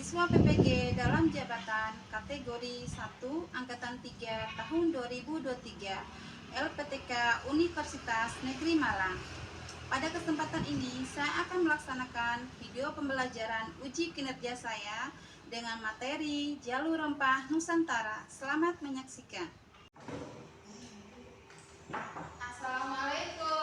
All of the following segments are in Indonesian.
siswa PPG dalam jabatan kategori 1 Angkatan 3 tahun 2023 LPTK Universitas Negeri Malang. Pada kesempatan ini saya akan melaksanakan video pembelajaran uji kinerja saya dengan materi jalur rempah Nusantara. Selamat menyaksikan. Assalamualaikum.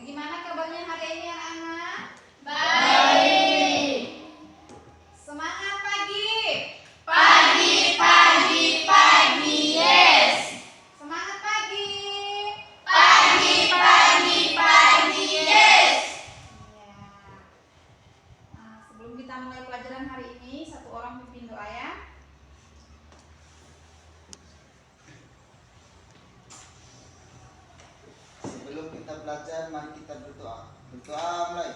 Bagaimana kabarnya hari ini anak-anak? Baik. Semangat pagi. Pagi, pagi, pagi, yes. Semangat pagi. Pagi, pagi, pagi, yes. Ya. Nah, sebelum kita mulai pelajaran hari ini, satu orang pimpin doa ya. Sebelum kita belajar, mari kita berdoa. Berdoa mulai.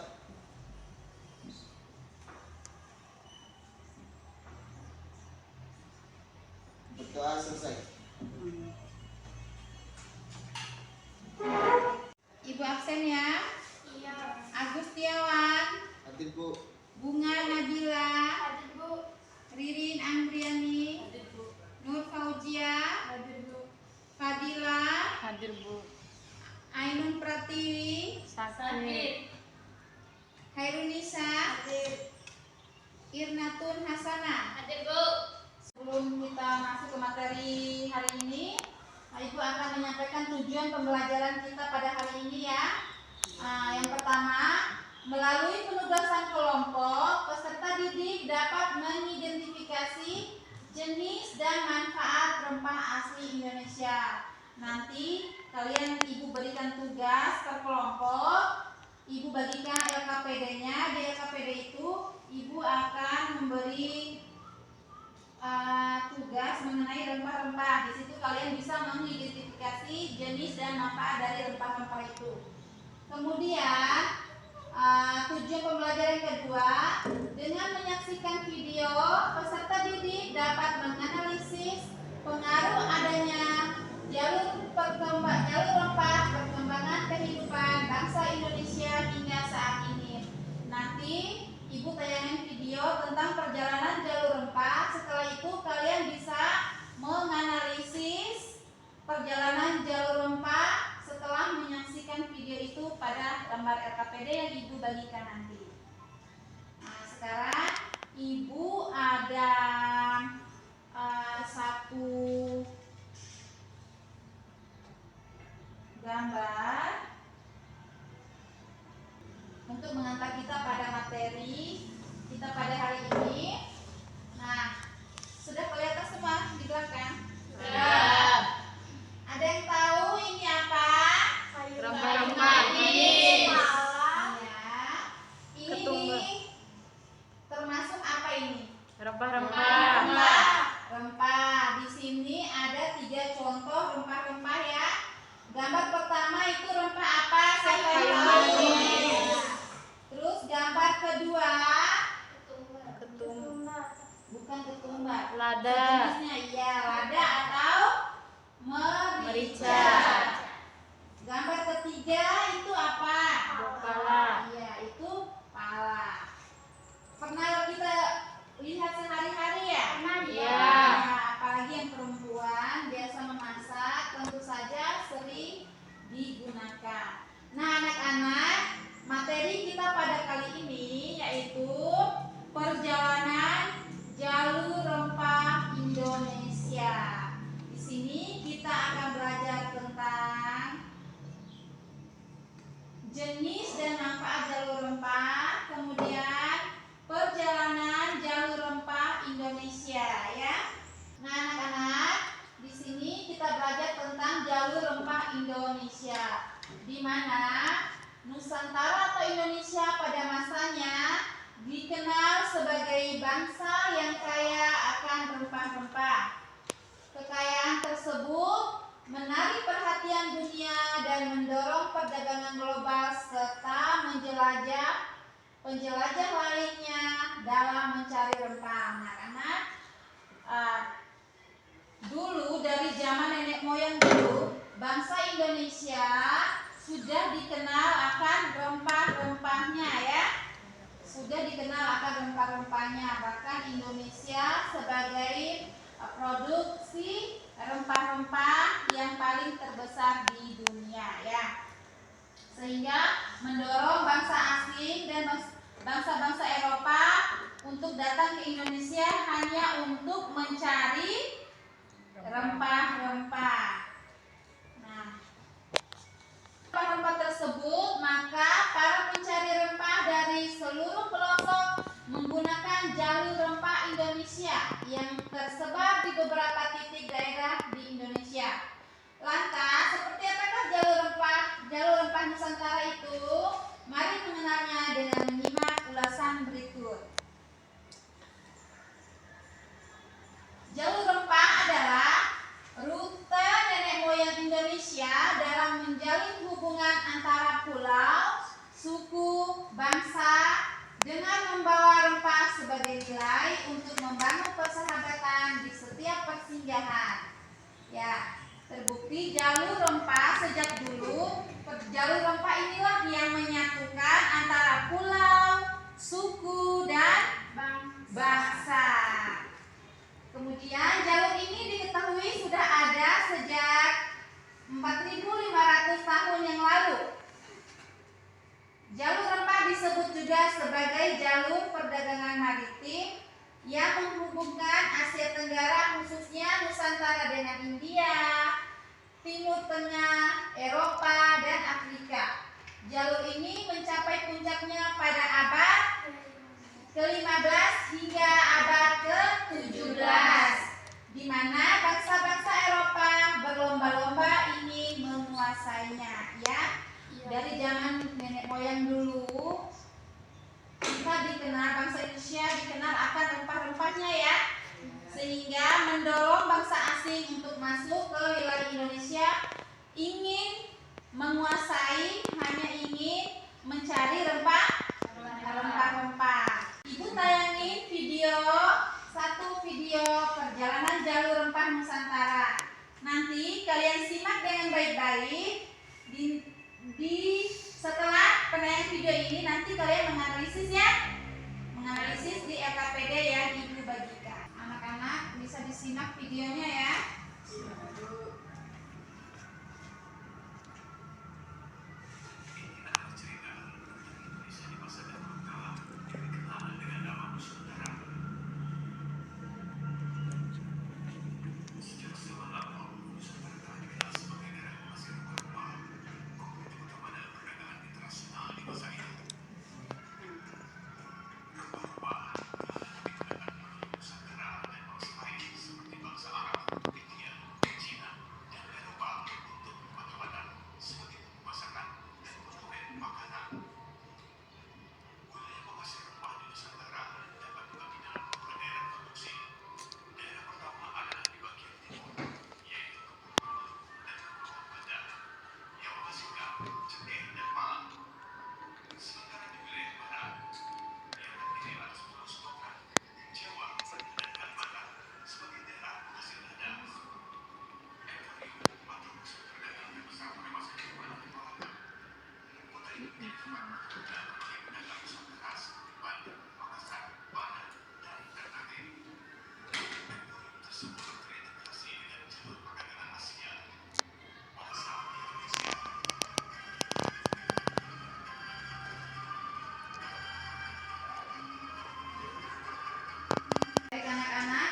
Berdoa selesai. Ibu absen ya. Iya. Agus Tiawan, Hadir Bu. Bunga Nabila, Hadir Bu. Ririn Andriani, Hadir Bu. Nur Fauzia, Hadir Bu. Fadila, Hadir Bu. Ainun Pratiwi, Sakit. Hairunisa, Hadir. Irnatun Hasanah. Hadir Bu. Sebelum kita masuk ke materi hari ini, Ibu akan menyampaikan tujuan pembelajaran kita pada hari ini ya. Yang pertama, melalui penugasan kelompok, peserta didik dapat mengidentifikasi jenis dan manfaat rempah asli Indonesia. Nanti kalian Ibu berikan tugas per kelompok, Ibu bagikan LKPD-nya. Di LKPD itu Ibu akan memberi tugas mengenai rempah-rempah. Di situ kalian bisa mengidentifikasi jenis dan manfaat dari rempah-rempah itu. Kemudian tujuan pembelajaran kedua, dengan menyaksikan video, peserta didik dapat menganalisis pengaruh adanya jalur rempah perkembangan kehidupan bangsa Indonesia hingga saat ini. Nanti Ibu tayangin video tentang perjalanan jalur rempah. Setelah itu kalian bisa menganalisis perjalanan jalur rempah setelah menyaksikan video itu pada lembar LKPD yang Ibu bagikan nanti. Nah, sekarang Ibu ada satu gambar untuk mengantar kita pada materi kita pada hari ini. Nah, sudah kelihatan semua di belakang? Sudah. Ada yang tahu ini apa? Rempah-rempah. Yes. Ya. Ini Ketumbar. termasuk apa ini? Rempah-rempah. Rempah. Di sini ada 3 contoh rempah-rempah ya. Gambar pertama itu rempah apa? Siapa yang tahu? Terus gambar kedua, bukan ketumbar. Lada. Sejenisnya iya, lada atau merica. Gambar ketiga itu apa? Pala. Iya, itu pala. Pernah kita lihat sehari-hari ya? Iya. Nah, apalagi yang perempuan biasa memasak, tentu saja sering digunakan. Nah, anak-anak, materi kita pada kali ini yaitu perjalanan jalur rempah Indonesia. Di sini kita akan belajar tentang jenis dan manfaat jalur rempah, kemudian perjalanan jalur rempah Indonesia ya. Nah, anak-anak, di sini kita belajar tentang jalur rempah Indonesia, di mana Nusantara atau Indonesia pada masanya dikenal sebagai bangsa yang kaya akan rempah-rempah. Kekayaan tersebut menarik perhatian dunia dan mendorong perdagangan global serta penjelajah lainnya dalam mencari rempah. Anak-anak, dulu dari zaman nenek moyang dulu bangsa Indonesia sudah dikenal akan rempah-rempahnya ya. Sudah dikenal akan rempah-rempahnya. Bahkan Indonesia sebagai produksi rempah-rempah yang paling terbesar di dunia ya. Sehingga mendorong bangsa asing dan bangsa-bangsa Eropa untuk datang ke Indonesia hanya untuk mencari rempah-rempah. Nah, rempah-rempah tersebut, maka para pencari rempah dari seluruh pelosok menggunakan jalur rempah Indonesia yang tersebar di beberapa titik daerah di Indonesia. Lantas, seperti apakah jalur rempah Nusantara itu? Mari mengenalnya dengan menyimak ulasan berikut. Jalur rempah adalah rute nenek moyang Indonesia dalam menjalin hubungan antara pulau, suku, bangsa dengan membawa rempah sebagai nilai untuk membangun persahabatan di setiap persinggahan. Ya, terbukti jalur rempah sejak dulu. Jalur rempah inilah yang menyatukan antara pulau, suku, dan bangsa. Kemudian jalur ini diketahui sudah ada sejak 4.500 tahun yang lalu. Jalur rempah disebut juga sebagai jalur perdagangan maritim yang menghubungkan Asia Tenggara khususnya Nusantara dengan India, Timur Tengah, Eropa, dan Afrika. Jalur ini mencapai puncaknya pada abad ke-15 hingga abad ke-17, di mana bangsa-bangsa Eropa berlomba-lomba ingin menguasainya. Ya, dari zaman nenek moyang dulu kita dikenal, bangsa Indonesia dikenal akan rempah-rempahnya ya, sehingga mendorong bangsa asing untuk masuk ke wilayah Indonesia, ingin menguasai, hanya ingin mencari rempah-rempah. Ibu tayangin satu video perjalanan jalur rempah Nusantara. Nanti kalian simak dengan baik-baik. Setelah penayangan video ini nanti kalian menganalisis ya. Menganalisis di LKPD yang Ibu bagikan. Anak-anak bisa disimak videonya ya.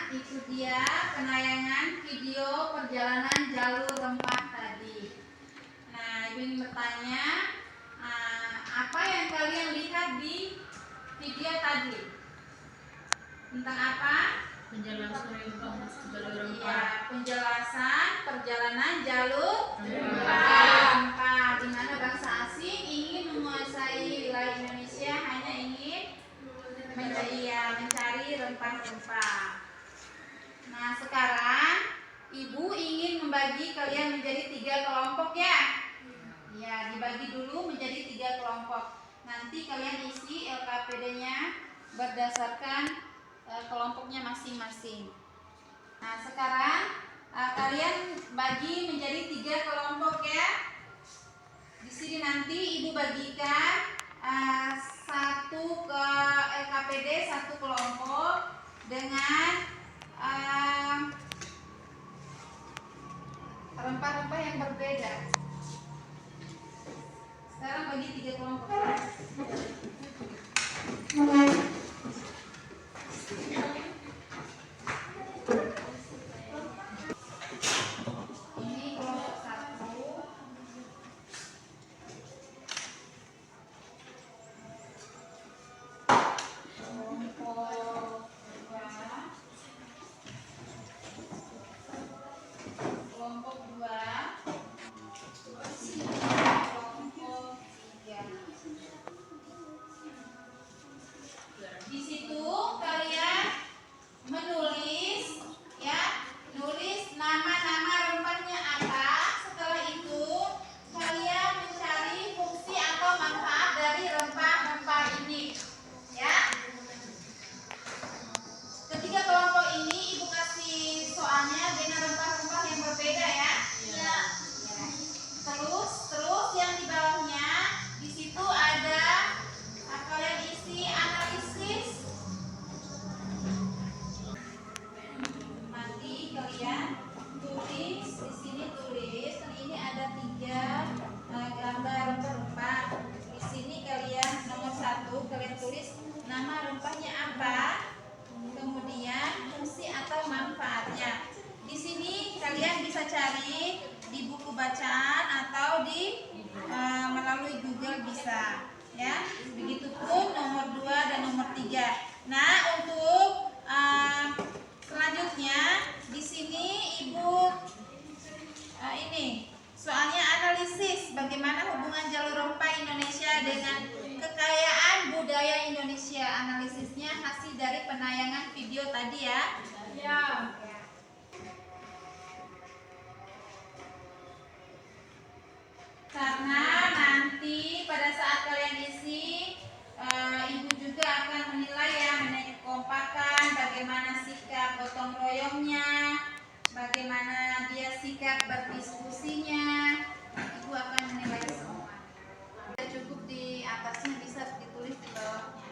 Itu dia penayangan video perjalanan jalur rempah tadi. Nah, Ibu ingin bertanya, apa yang kalian lihat di video tadi? Tentang apa? Penjelasan jalur Iya, rempah. penjelasan perjalanan jalur rempah, di mana bangsa asing ingin menguasai wilayah Indonesia hanya ingin mencari rempah-rempah. Nah, sekarang Ibu ingin membagi kalian menjadi 3 kelompok ya. Ya, dibagi dulu menjadi 3 kelompok. Nanti kalian isi LKPD-nya berdasarkan kelompoknya masing-masing. Nah, sekarang Kalian bagi menjadi 3 kelompok ya. Di sini nanti ibu bagikan satu ke LKPD satu kelompok dengan rempah-rempah yang berbeda. Sekarang bagi 3 kelompok. Ini kelompok 1. Kelompok 2, kelompok 3. Di situ kalian menulis ya, nulis nama-nama rempahnya apa. Setelah itu kalian mencari fungsi atau manfaat dari rempah-rempah ini ya. Ketiga kelompok ini ibu kasih soalnya dengan rempah-rempah yang berbeda ya. Ya. Terus yang di bawahnya di situ ada kalian isi analisis. Nanti kalian tulis di sini tulis. Ini ada 3 gambar rempah. Di sini kalian nomor 1 kalian tulis nama rempahnya apa. Kemudian fungsi atau manfaatnya. Di sini kalian bisa cari di buku bacaan atau di melalui Google bisa, ya. Begitupun nomor 2 dan nomor 3. Nah, untuk selanjutnya di sini ibu ini soalnya analisis bagaimana hubungan jalur rempah Indonesia dengan kekayaan budaya Indonesia. Analisisnya hasil dari penayangan video tadi ya. Ya. Karena nanti pada saat kalian isi, ibu juga akan menilai ya, menilai kekompakan, bagaimana sikap gotong royongnya, bagaimana dia sikap berdiskusinya. Ibu akan menilai semua. Cukup di atasnya, bisa ditulis di bawahnya.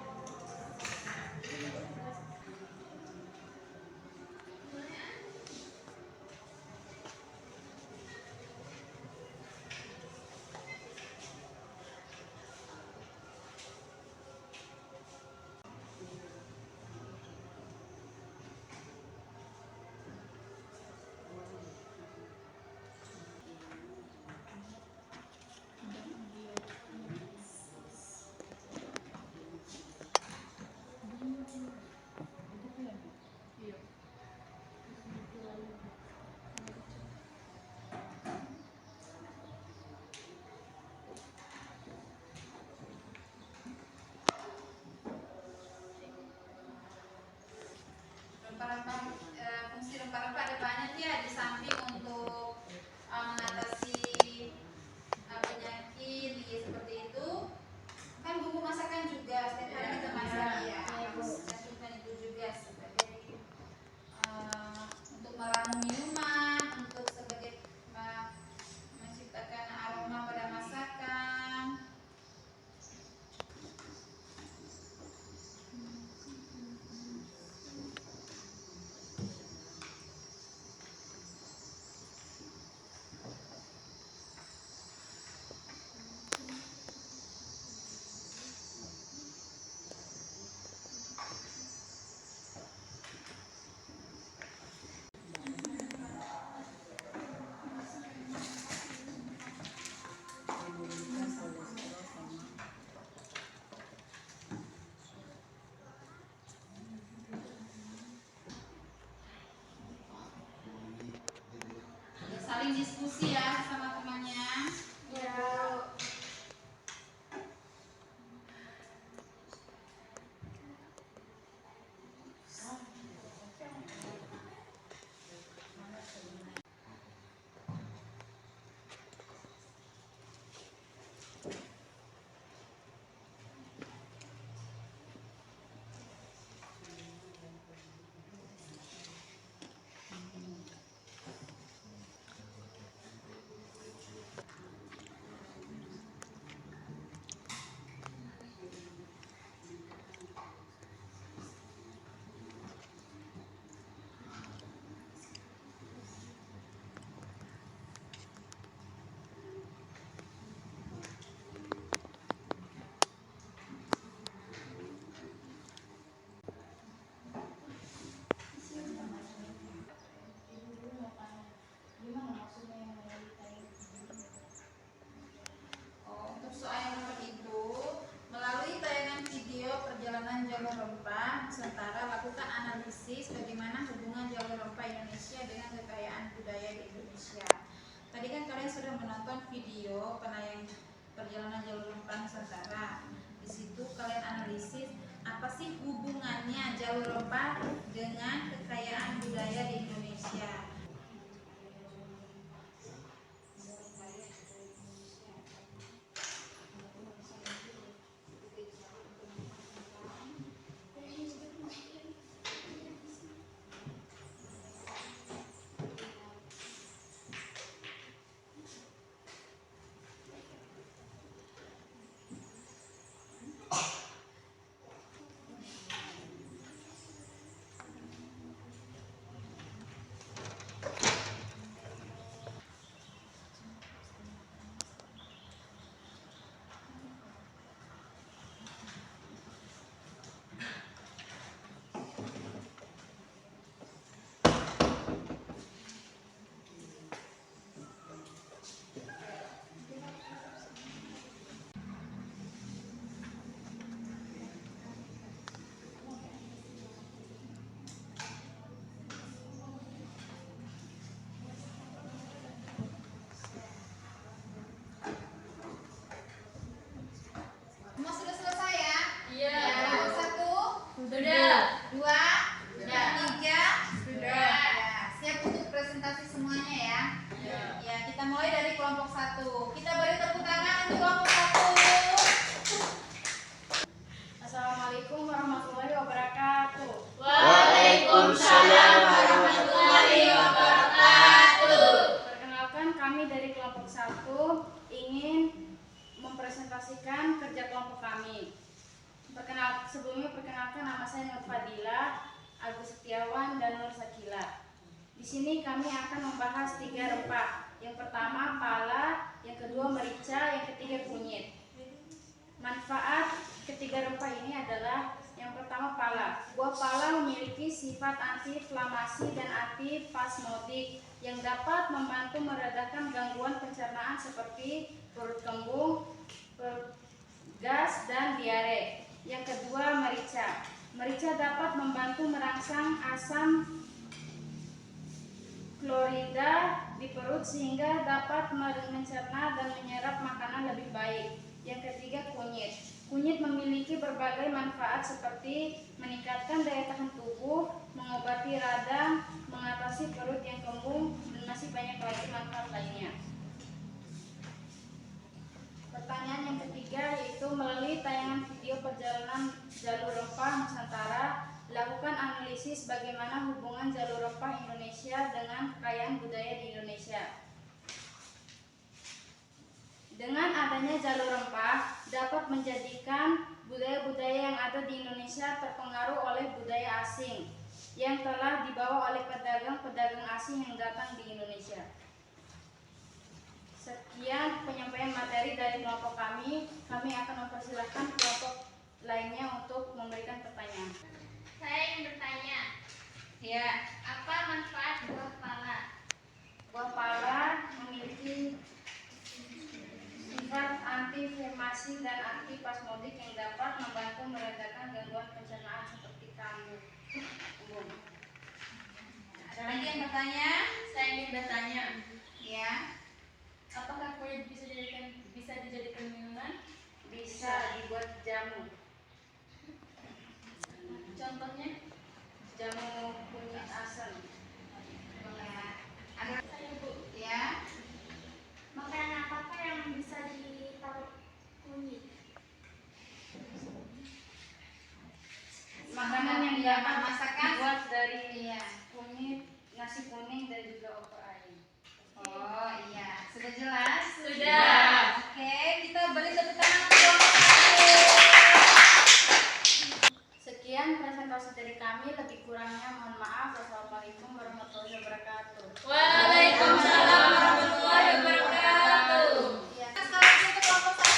jalur rempah Nusantara, lakukan analisis bagaimana hubungan jalur rempah Indonesia dengan kekayaan budaya di Indonesia. Tadi kan kalian sudah menonton video penayang perjalanan jalur rempah Nusantara. Di situ kalian analisis apa sih hubungannya jalur rempah dengan kekayaan budaya di Indonesia. Semua sudah selesai ya? Iya. Ya, 1, Sudah. 2, Sudah. 3, Sudah. Ya, siap untuk presentasi semuanya ya. Ya. Ya, kita mulai dari kelompok 1. Kita beri tepuk tangan untuk kelompok 1. Assalamualaikum warahmatullahi wabarakatuh. Waalaikumsalam warahmatullahi wabarakatuh. Perkenalkan, kami dari kelompok 1 ingin mempresentasikan kerja kelompok kami. Sebelumnya perkenalkan, nama saya Nur Fadila, Agus Setiawan, dan Nur Sakila. Di sini kami akan membahas 3 rempah. Yang pertama pala, yang kedua merica, yang ketiga kunyit. Manfaat ketiga rempah ini adalah yang pertama pala. Buah pala memiliki sifat anti-inflamasi dan anti-spasmodik yang dapat membantu meredakan gangguan pencernaan seperti perut kembung, perut gas, dan diare. Yang kedua merica. Merica dapat membantu merangsang asam klorida di perut sehingga dapat mencerna dan menyerap makanan lebih baik. Yang ketiga kunyit. Kunyit memiliki berbagai manfaat seperti meningkatkan daya tahan tubuh, mengobati radang, mengatasi perut yang kembung, dan masih banyak lagi manfaat lainnya. Pertanyaan yang ketiga yaitu melalui tayangan video perjalanan jalur rempah Nusantara, lakukan analisis bagaimana hubungan jalur rempah Indonesia dengan kekayaan budaya di Indonesia. Dengan adanya jalur rempah dapat menjadikan budaya-budaya yang ada di Indonesia terpengaruh oleh budaya asing yang telah dibawa oleh pedagang-pedagang asing yang datang di Indonesia. Sekian penyampaian materi dari kelompok kami. Kami akan mempersilahkan kelompok lainnya untuk memberikan pertanyaan. Saya ingin bertanya, Ya, apa manfaat buah pala? Buah pala memiliki sifat anti-inflamasi dan anti-spasmodik yang dapat membantu meredakan gangguan pencernaan seperti kembung. ada lagi yang bertanya? Saya ingin bertanya, Ya. apakah kunyit bisa dijadikan minuman? Bisa dibuat jamu. Contohnya? Jamu kunyit asam. Ya. Ada Saya Bu, ya. makanan apakah yang bisa ditaruh kunyit? Makanan yang dapat masakan. dibuat dari Iya. kunyit, nasi kuning, dan juga opor ayam. Oh iya, sudah jelas? Sudah. Oke, kita beri tepuk tangan untuk kelompok 1. Sekian presentasi dari kami, lebih kurangnya mohon maaf. Wassalamualaikum warahmatullahi wabarakatuh. Waalaikumsalam warahmatullahi wabarakatuh. Ya, sekarang untuk kelompok 1.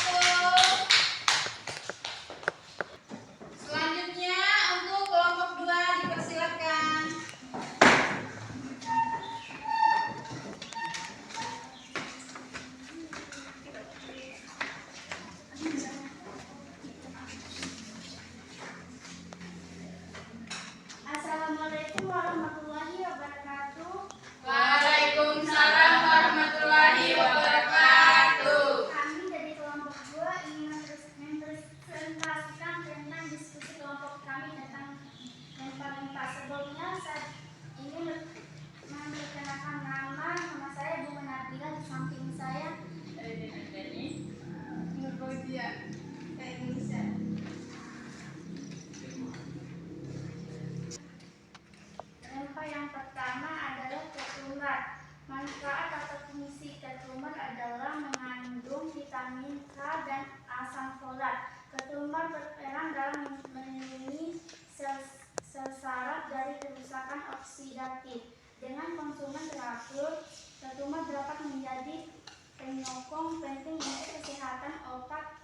Selanjutnya untuk kelompok 2 dipersilakan. regeneratif. Dengan konsumen teratur, ketumbar dapat menjadi penyokong penting untuk kesehatan otak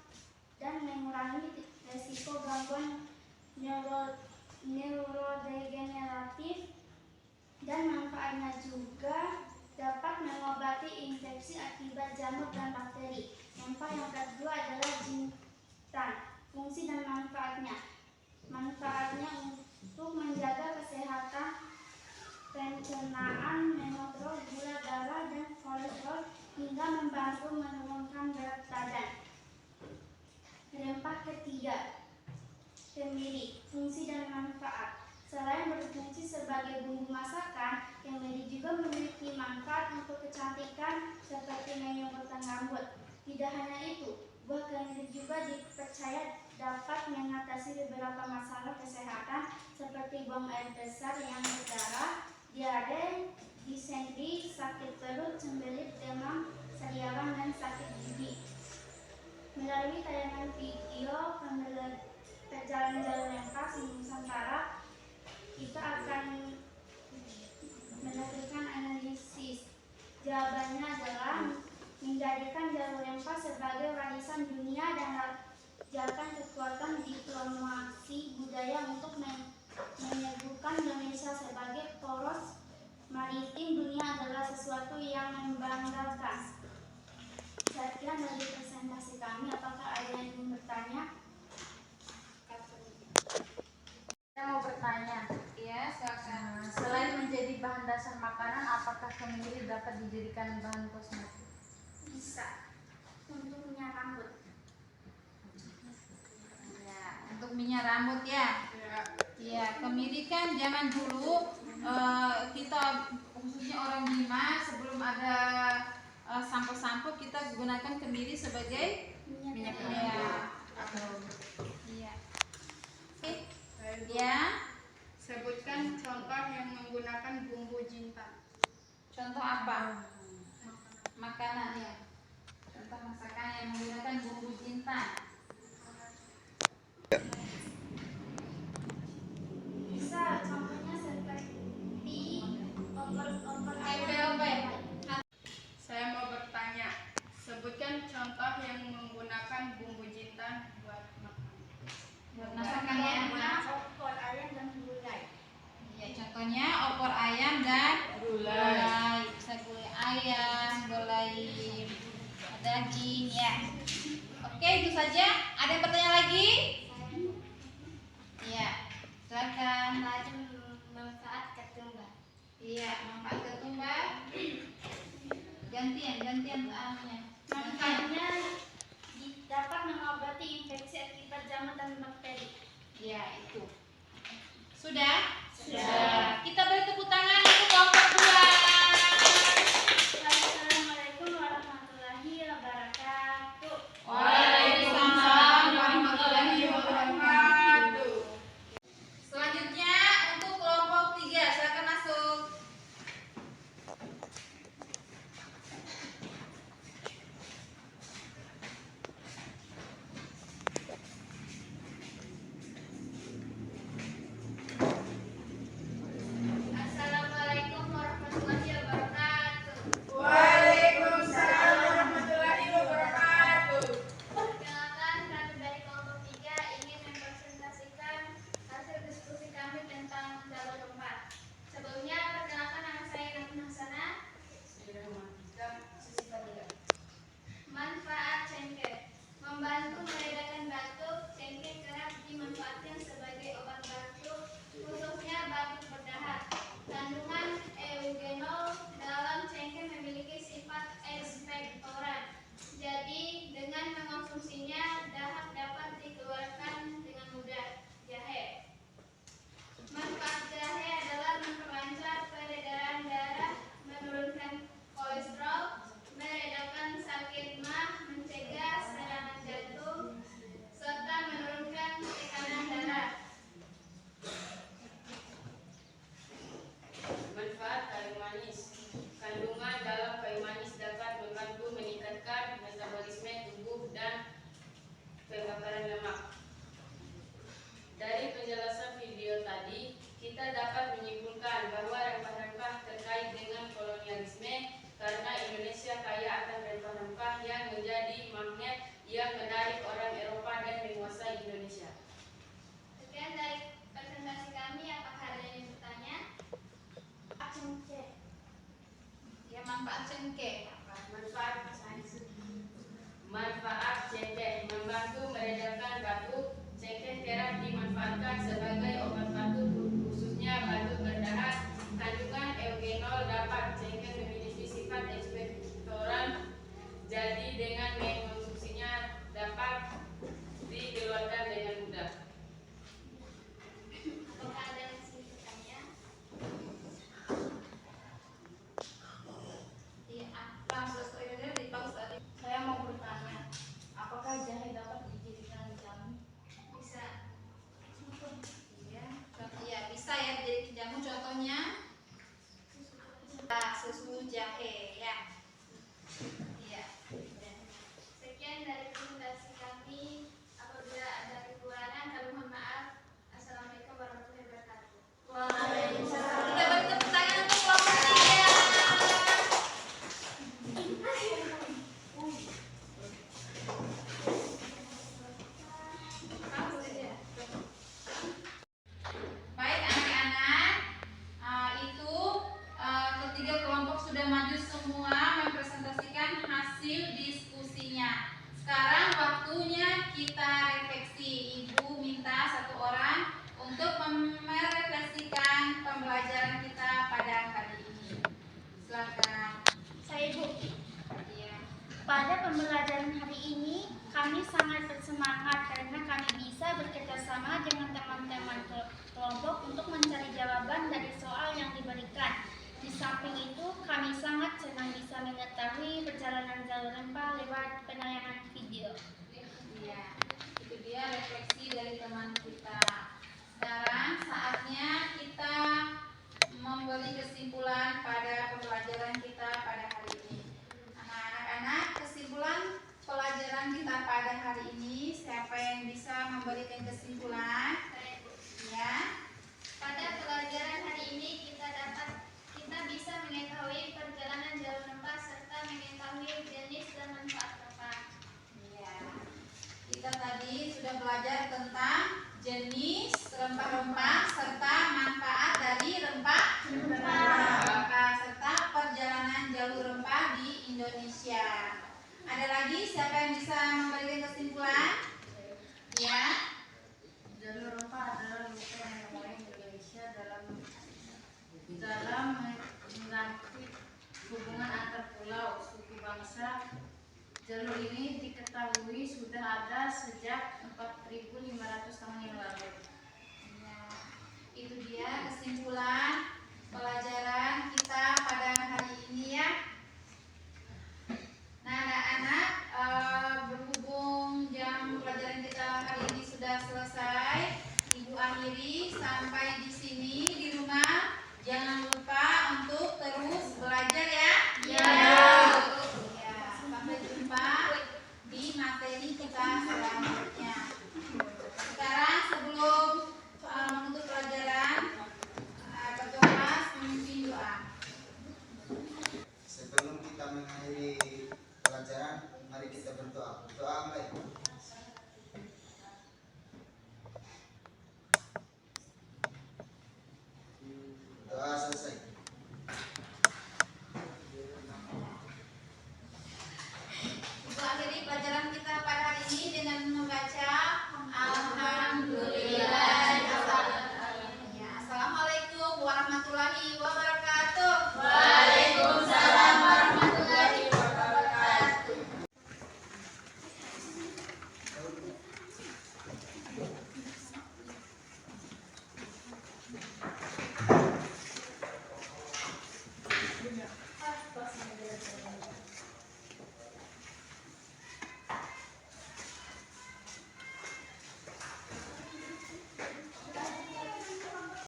dan mengurangi resiko gangguan neurodegeneratif, dan manfaatnya juga dapat mengobati infeksi akibat jamur dan bakteri. Yang kedua adalah jintan. Fungsi dan manfaatnya. Manfaatnya untuk menjaga kesehatan pencernaan, mengontrol gula darah dan kolesterol, hingga membantu menurunkan berat badan. Rempah ketiga, kemiri. Fungsi dan manfaat. Selain berfungsi sebagai bumbu masakan, kemiri juga memiliki manfaat untuk kecantikan seperti menyuburkan rambut. Tidak hanya itu, buah kemiri juga dipercaya dapat mengatasi beberapa masalah kesehatan seperti buang air besar yang berdarah, diare, disentri, sakit perut, cembelit, demam, sariawan, dan sakit gigi. Melalui tayangan video perjalanan jalur rempah Nusantara, kita akan melakukan analisis. Jawabannya adalah menjadikan jalur rempah sebagai warisan dunia dan menjaga kekuatan diplomasi budaya untuk menyebutkan Indonesia sebagai poros maritim dunia adalah sesuatu yang membanggakan. Sekian dari presentasi kami. Apakah ada yang ingin bertanya? Saya mau bertanya. Ya, silakan. Selain menjadi bahan dasar makanan, apakah kemiri dapat dijadikan bahan kosmetik? Bisa. Untuk minyak rambut. Ya, untuk minyak rambut ya. Ya, kemiri kan zaman dulu kita khususnya orang Bima sebelum ada sampo-sampo kita gunakan kemiri sebagai minyak atau iya. Ya, Sebutkan contoh yang menggunakan bumbu jintan. contoh apa? Makanan ya. Contoh masakan yang menggunakan bumbu jintan. Bisa, contohnya seperti opor-opor Saya mau bertanya. Sebutkan contoh yang menggunakan bumbu jintan buat makan. Buat masakan ya. opor ayam dan gulai. Ya, contohnya opor ayam dan gulai. Bisa gulai ayam, gulai daging ya. Oke, itu saja. Ada yang bertanya lagi? Iya, silakan. Manfaat ketumbar. Iya, manfaat ketumbar. Gantian soalnya. Manfaatnya dapat mengobati infeksi akibat jamur dan bakteri. Ya, itu. Sudah? Sudah. Kita beri tepuk tangan untuk kelompok 2. Assalamualaikum warahmatullahi wabarakatuh. Waalaikumsalam warahmatullahi wabarakatuh. Selanjutnya untuk kelompok 3, silakan masuk. Assalamualaikum warahmatullahi wabarakatuh. Waalaikumsalam warahmatullahi wabarakatuh. Perkenalkan, kami dari kelompok 3 ingin mempresentasikan hasil diskusi kami tentang jalur rempah. Sebelumnya, perkenalkan nama saya Nabi Hasanah. Manfaat cengkeh: membantu meredakan batuk. Cengkeh kerap dimanfaatkan sebagai obat batuk, khususnya batuk berdahak. Kandungan eugenol dalam cengkeh memiliki sifat ekspektoran. Jadi, dengan mengonsumsinya, dahak dapat dikeluarkan dengan mudah. Jahe. Manfaat jahe adalah memperlancar peredaran darah, menurunkan kolesterol, meredakan sakit mah, mencegah serangan jantung, serta menurunkan tekanan darah. Manfaat kayu manis. Kandungan dalam kayu manis dapat membantu meningkatkan metabolisme tubuh dan pembakaran lemak. Dari penjelasan video tadi, kita kita dapat menyimpulkan bahwa rempah-rempah terkait dengan kolonialisme karena Indonesia kaya akan rempah-rempah yang menjadi magnet yang menarik orang Eropa dan menguasai Indonesia. Sekian dari presentasi kami. Apakah ada yang bertanya? Cengkeh. Ya, manfaat cengkeh. Manfaat cengkeh membantu meredakan batuk. Cengkeh kerap dimanfaatkan sebagai obat batuk, khususnya batuk berdahak. Kandungan eugenol dapat. Cengkeh memiliki sifat ekspektoran, jadi dengan mengonsumsinya dapat dikeluarkan dengan mudah. Apakah ada yang ingin bertanya? Iya, langsung saja di pause tadi. Saya mau bertanya, apakah jahe dapat dijadikan jamu? Bisa. Iya, iya bisa ya jadi jamu, contohnya susu jahe ya. Iya. Sekian dari presentasi kami. Apabila ada kekurangan, kami mohon maaf. Assalamualaikum warahmatullahi wabarakatuh. Kita beri tepuk tangan untuk kelompok 3. Baik anak-anak, itu ketiga kelompok sudah maju semua mempresentasikan hasil diskusinya. Sekarang waktunya kita refleksi. Ibu minta satu orang untuk merefleksikan pembelajaran kita pada hari ini. Silakan. Saya Ibu. Iya. Pada pembelajaran hari ini, kami sangat bersemangat karena kami bisa bekerjasama dengan teman-teman kelompok untuk mencari jawaban dari soal yang diberikan. Di samping itu, kami sangat senang bisa mengetahui perjalanan jalur rempah lewat penayangan video. Iya, itu dia refleksi dari teman kita. Sekarang saatnya kita memberi kesimpulan pada pembelajaran kita pada hari ini. Anak-anak, kesimpulan pelajaran kita pada hari ini, siapa yang bisa memberikan kesimpulan? Saya Ibu. Ya, Pada pelajaran hari ini kita bisa mengetahui perjalanan jalur rempah serta mengetahui jenis dan manfaat rempah. iya. Kita tadi sudah belajar tentang jenis rempah-rempah serta manfaat dari rempah serta perjalanan jalur rempah di Indonesia. Ada lagi siapa yang bisa memberikan kesimpulan? Ya. Jalur rempah adalah luka yang melayang Indonesia dalam menangkut hubungan antar pulau, suku bangsa. Jalur ini diketahui sudah ada sejak 4.500 tahun yang lalu. Ya, itu dia kesimpulan pelajaran kita pada hari ini ya. Nah, anak-anak, berhubung jam pelajaran kita hari ini sudah selesai, Ibu akhiri sampai di sini di rumah. Jangan lupa